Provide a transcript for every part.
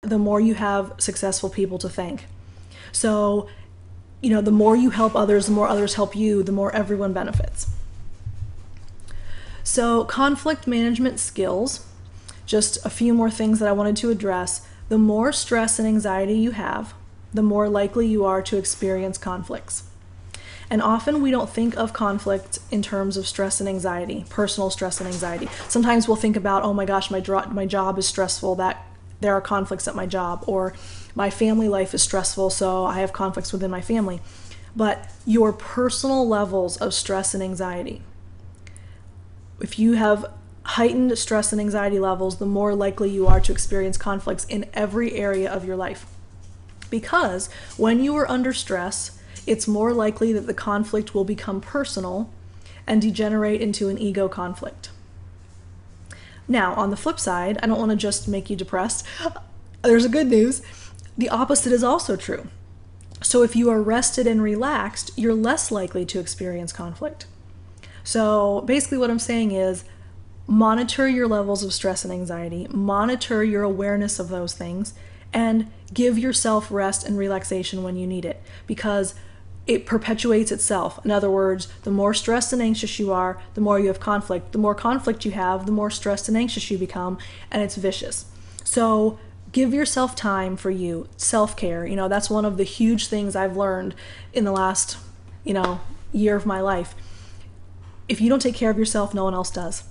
the more you have successful people to thank. So, the more you help others, the more others help you, the more everyone benefits. So, conflict management skills, just a few more things that I wanted to address. The more stress and anxiety you have, the more likely you are to experience conflicts. And often we don't think of conflict in terms of stress and anxiety, personal stress and anxiety. Sometimes we'll think about, oh my gosh, my job is stressful, that there are conflicts at my job, or my family life is stressful, so I have conflicts within my family. But your personal levels of stress and anxiety, if you have heightened stress and anxiety levels, the more likely you are to experience conflicts in every area of your life. Because when you are under stress, it's more likely that the conflict will become personal and degenerate into an ego conflict. Now, on the flip side, I don't want to just make you depressed. There's a good news. The opposite is also true. So if you are rested and relaxed, you're less likely to experience conflict. So basically what I'm saying is, monitor your levels of stress and anxiety, monitor your awareness of those things, and give yourself rest and relaxation when you need it, because it perpetuates itself. In other words, the more stressed and anxious you are, the more you have conflict. The more conflict you have, the more stressed and anxious you become, and it's vicious. So give yourself time for you. Self-care, that's one of the huge things I've learned in the last, year of my life. If you don't take care of yourself, no one else does.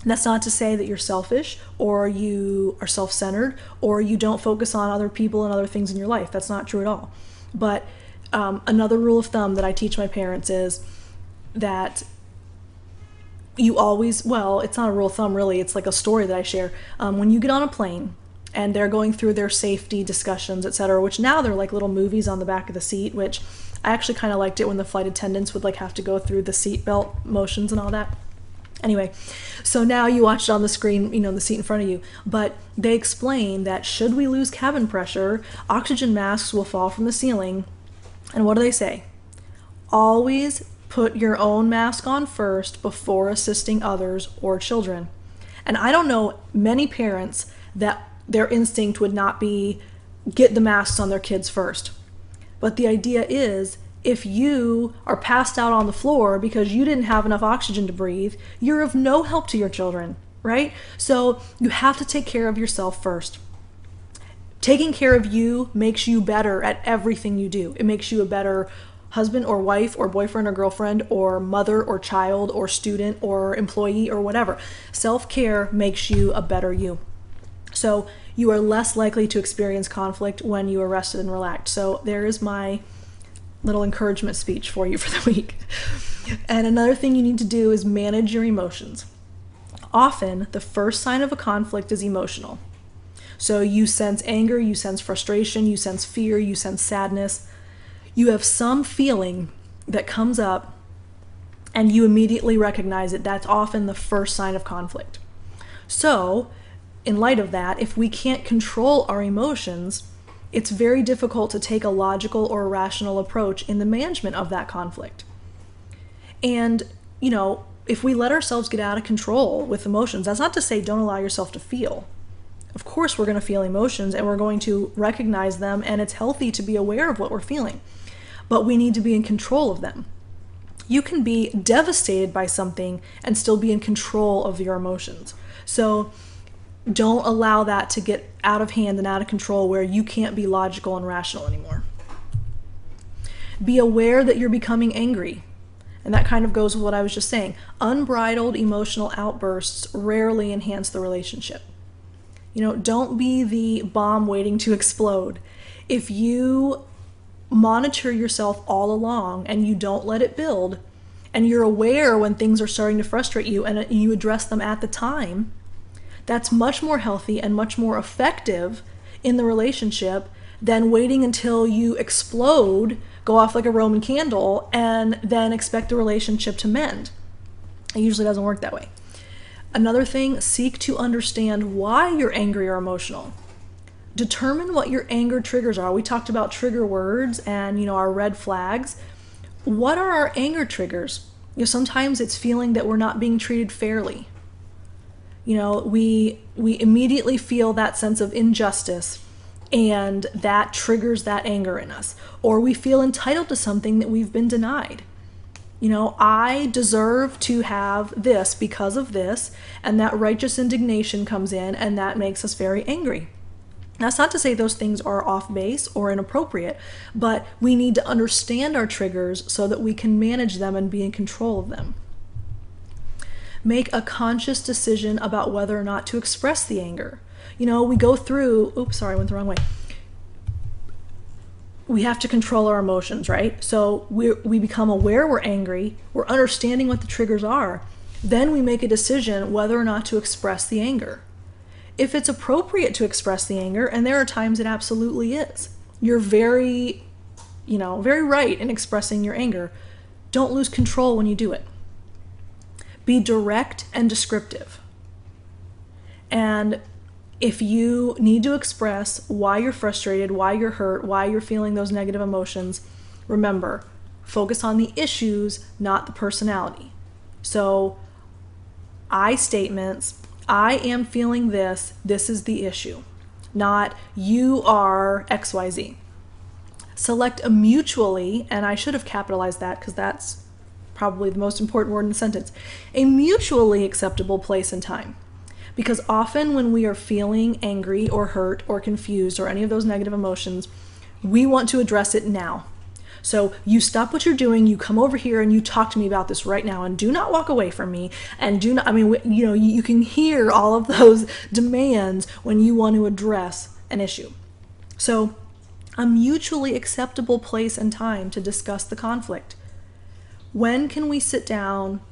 And that's not to say that you're selfish or you are self-centered or you don't focus on other people and other things in your life. That's not true at all. But another rule of thumb that I teach my parents is that you always, it's not a rule of thumb really, it's like a story that I share. When you get on a plane and they're going through their safety discussions, etc., which now they're like little movies on the back of the seat, which I actually kind of liked it when the flight attendants would have to go through the seatbelt motions and all that. Anyway, so now you watch it on the screen, the seat in front of you. But they explain that should we lose cabin pressure, oxygen masks will fall from the ceiling. And what do they say? Always put your own mask on first before assisting others or children. And I don't know many parents that their instinct would not be get the masks on their kids first. But the idea is, if you are passed out on the floor because you didn't have enough oxygen to breathe, you're of no help to your children, right? So you have to take care of yourself first. Taking care of you makes you better at everything you do. It makes you a better husband or wife or boyfriend or girlfriend or mother or child or student or employee or whatever. Self-care makes you a better you. So you are less likely to experience conflict when you are rested and relaxed. So there is my little encouragement speech for you for the week. And another thing you need to do is manage your emotions. Often, the first sign of a conflict is emotional. So you sense anger, you sense frustration, you sense fear, you sense sadness. You have some feeling that comes up and you immediately recognize it. That's often the first sign of conflict. So, in light of that, if we can't control our emotions, it's very difficult to take a logical or rational approach in the management of that conflict. And, if we let ourselves get out of control with emotions, that's not to say don't allow yourself to feel. Of course we're going to feel emotions and we're going to recognize them, and it's healthy to be aware of what we're feeling. But we need to be in control of them. You can be devastated by something and still be in control of your emotions. So don't allow that to get out of hand and out of control where you can't be logical and rational anymore. Be aware that you're becoming angry. And that kind of goes with what I was just saying. Unbridled emotional outbursts rarely enhance the relationship. Don't be the bomb waiting to explode. If you monitor yourself all along and you don't let it build, and you're aware when things are starting to frustrate you and you address them at the time, that's much more healthy and much more effective in the relationship than waiting until you explode, go off like a Roman candle, and then expect the relationship to mend. It usually doesn't work that way. Another thing, seek to understand why you're angry or emotional. Determine what your anger triggers are. We talked about trigger words and, our red flags. What are our anger triggers? Sometimes it's feeling that we're not being treated fairly. We immediately feel that sense of injustice and that triggers that anger in us. Or we feel entitled to something that we've been denied. I deserve to have this because of this, and that righteous indignation comes in, and that makes us very angry. That's not to say those things are off base or inappropriate, but we need to understand our triggers so that we can manage them and be in control of them. Make a conscious decision about whether or not to express the anger. We go through, oops, sorry, I went the wrong way. We have to control our emotions, right? So we become aware we're angry, we're understanding what the triggers are, then we make a decision whether or not to express the anger. If it's appropriate to express the anger, and there are times it absolutely is, you're very right in expressing your anger, don't lose control when you do it. Be direct and descriptive. And if you need to express why you're frustrated, why you're hurt, why you're feeling those negative emotions, remember, focus on the issues, not the personality. So, I statements, I am feeling this is the issue, not you are XYZ. Select a mutually, and I should have capitalized that because that's probably the most important word in the sentence, a mutually acceptable place and time. Because often when we are feeling angry or hurt or confused or any of those negative emotions, we want to address it now. So you stop what you're doing, you come over here and you talk to me about this right now, and do not walk away from me, and do not, you can hear all of those demands when you want to address an issue. So a mutually acceptable place and time to discuss the conflict. When can we sit down?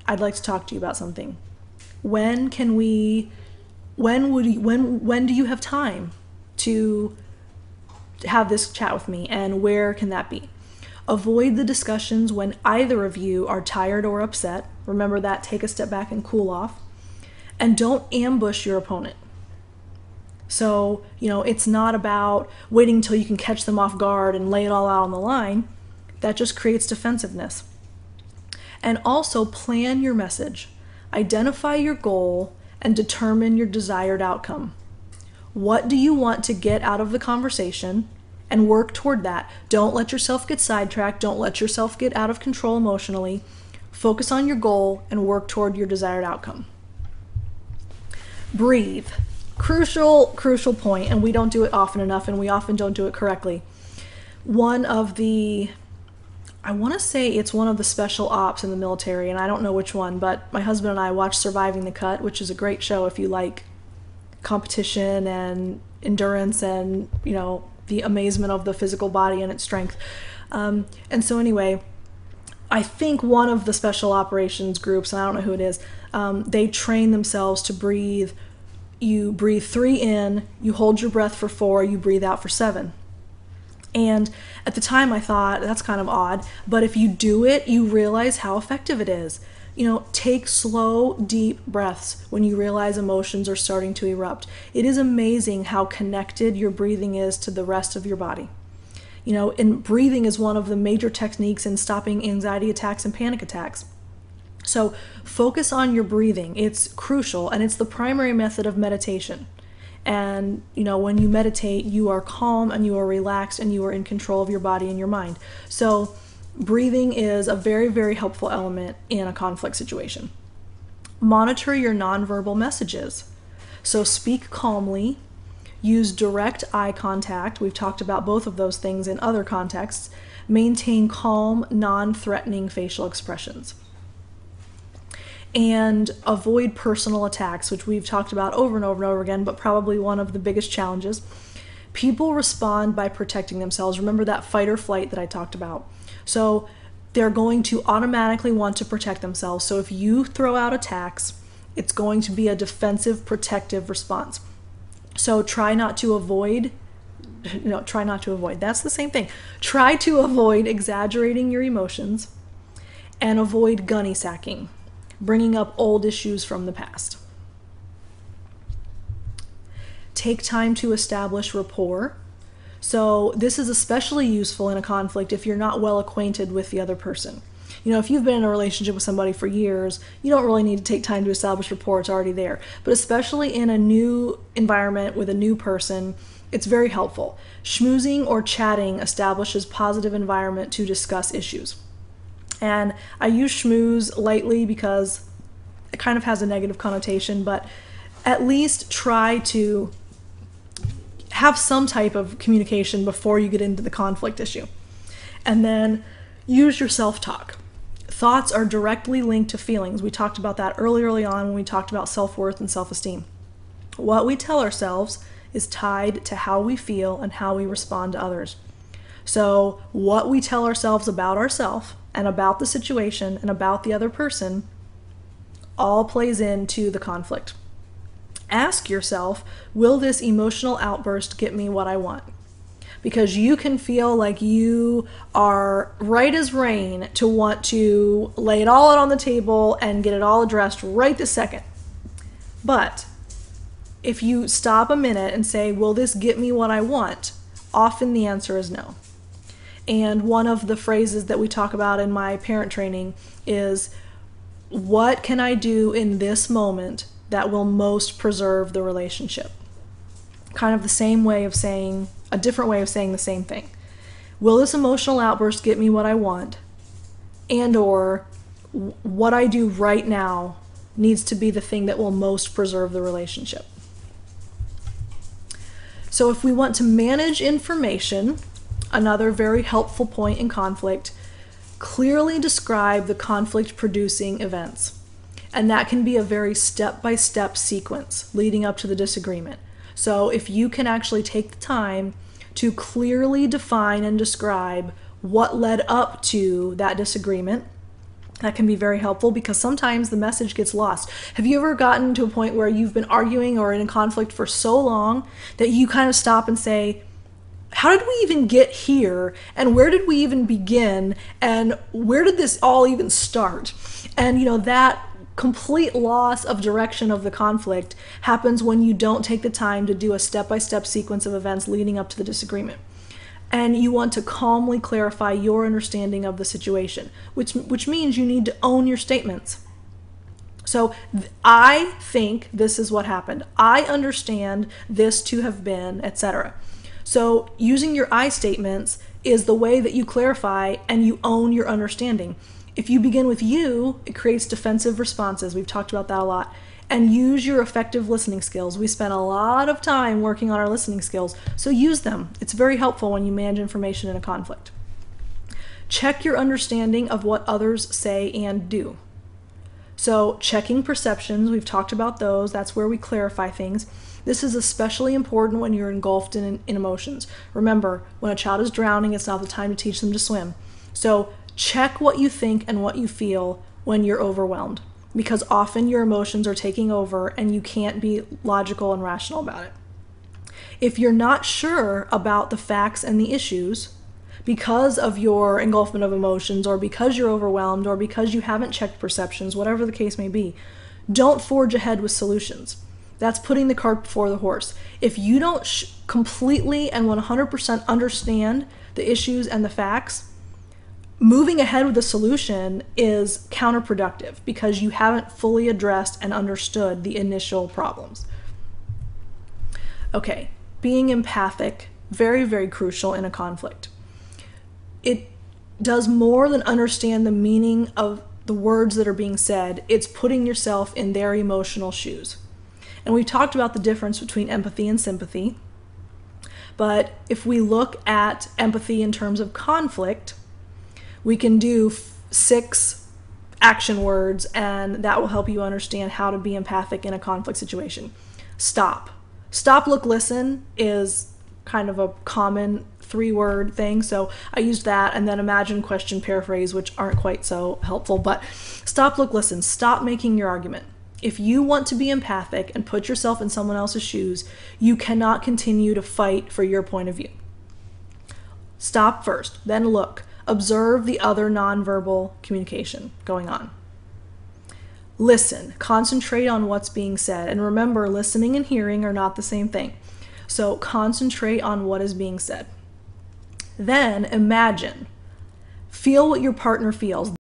I'd like to talk to you about something. When do you have time to have this chat with me, and where can that be? Avoid the discussions when either of you are tired or upset. Remember that, take a step back and cool off. And don't ambush your opponent. So, it's not about waiting until you can catch them off guard and lay it all out on the line. That just creates defensiveness. And also plan your message. Identify your goal and determine your desired outcome. What do you want to get out of the conversation, and work toward that. Don't let yourself get sidetracked. Don't let yourself get out of control emotionally. Focus on your goal and work toward your desired outcome. Breathe. Crucial point, and we don't do it often enough, and we often don't do it correctly. I want to say it's one of the special ops in the military, and I don't know which one, but my husband and I watched Surviving the Cut, which is a great show if you like competition and endurance and, the amazement of the physical body and its strength. And so anyway, I think one of the special operations groups, and I don't know who it is, they train themselves to breathe. You breathe 3 in, you hold your breath for 4, you breathe out for 7. And at the time I thought, that's kind of odd, but if you do it, you realize how effective it is. Take slow, deep breaths when you realize emotions are starting to erupt. It is amazing how connected your breathing is to the rest of your body. And breathing is one of the major techniques in stopping anxiety attacks and panic attacks. So focus on your breathing. It's crucial, and it's the primary method of meditation. And, when you meditate, you are calm and you are relaxed and you are in control of your body and your mind. So breathing is a very, very helpful element in a conflict situation. Monitor your nonverbal messages. So speak calmly, use direct eye contact. We've talked about both of those things in other contexts. Maintain calm, non-threatening facial expressions. And avoid personal attacks, which we've talked about over and over and over again, but probably one of the biggest challenges. People respond by protecting themselves. Remember that fight or flight that I talked about. So they're going to automatically want to protect themselves. So if you throw out attacks, it's going to be a defensive, protective response. So try not to avoid. That's the same thing. Try to avoid exaggerating your emotions and avoid gunny sacking, bringing up old issues from the past. Take time to establish rapport. So this is especially useful in a conflict if you're not well acquainted with the other person. If you've been in a relationship with somebody for years, you don't really need to take time to establish rapport. It's already there. But especially in a new environment with a new person, It's very helpful. Schmoozing or chatting establishes positive environment to discuss issues. And I use schmooze lightly because it kind of has a negative connotation, but at least try to have some type of communication before you get into the conflict issue. And then use your self-talk. Thoughts are directly linked to feelings. We talked about that early on when we talked about self-worth and self-esteem. What we tell ourselves is tied to how we feel and how we respond to others. So what we tell ourselves about ourselves and about the situation and about the other person all plays into the conflict. Ask yourself, will this emotional outburst get me what I want? Because you can feel like you are right as rain to want to lay it all out on the table and get it all addressed right this second. But if you stop a minute and say, will this get me what I want? Often the answer is no. And one of the phrases that we talk about in my parent training is, what can I do in this moment that will most preserve the relationship? Kind of the same way of saying, a different way of saying the same thing. Will this emotional outburst get me what I want? And or what I do right now needs to be the thing that will most preserve the relationship. So if we want to manage information, another very helpful point in conflict, clearly describe the conflict-producing events. And that can be a very step-by-step sequence leading up to the disagreement. So if you can actually take the time to clearly define and describe what led up to that disagreement, that can be very helpful because sometimes the message gets lost. Have you ever gotten to a point where you've been arguing or in a conflict for so long that you kind of stop and say, how did we even get here? And where did we even begin? And where did this all even start? And that complete loss of direction of the conflict happens when you don't take the time to do a step-by-step sequence of events leading up to the disagreement. And you want to calmly clarify your understanding of the situation, which means you need to own your statements. So I think this is what happened. I understand this to have been, etc. So using your I statements is the way that you clarify and you own your understanding. If you begin with you, it creates defensive responses. We've talked about that a lot. And use your effective listening skills. We spent a lot of time working on our listening skills, so use them. It's very helpful when you manage information in a conflict. Check your understanding of what others say and do. So checking perceptions, we've talked about those. That's where we clarify things. This is especially important when you're engulfed in emotions. Remember, when a child is drowning, it's not the time to teach them to swim. So check what you think and what you feel when you're overwhelmed, because often your emotions are taking over and you can't be logical and rational about it. If you're not sure about the facts and the issues because of your engulfment of emotions, or because you're overwhelmed, or because you haven't checked perceptions, whatever the case may be, don't forge ahead with solutions. That's putting the cart before the horse. If you don't completely and 100% understand the issues and the facts, moving ahead with a solution is counterproductive because you haven't fully addressed and understood the initial problems. Okay, being empathic, very, very crucial in a conflict. It does more than understand the meaning of the words that are being said. It's putting yourself in their emotional shoes. And we've talked about the difference between empathy and sympathy. But if we look at empathy in terms of conflict, we can do 6 action words, and that will help you understand how to be empathic in a conflict situation. Stop. Stop, look, listen is kind of a common 3-word thing, so I used that, and then imagine, question, paraphrase, which aren't quite so helpful, but stop, look, listen. Stop making your argument. If you want to be empathic and put yourself in someone else's shoes, you cannot continue to fight for your point of view. Stop first, then look. Observe the other nonverbal communication going on. Listen. Concentrate on what's being said. And remember, listening and hearing are not the same thing. So concentrate on what is being said. Then imagine. Feel what your partner feels.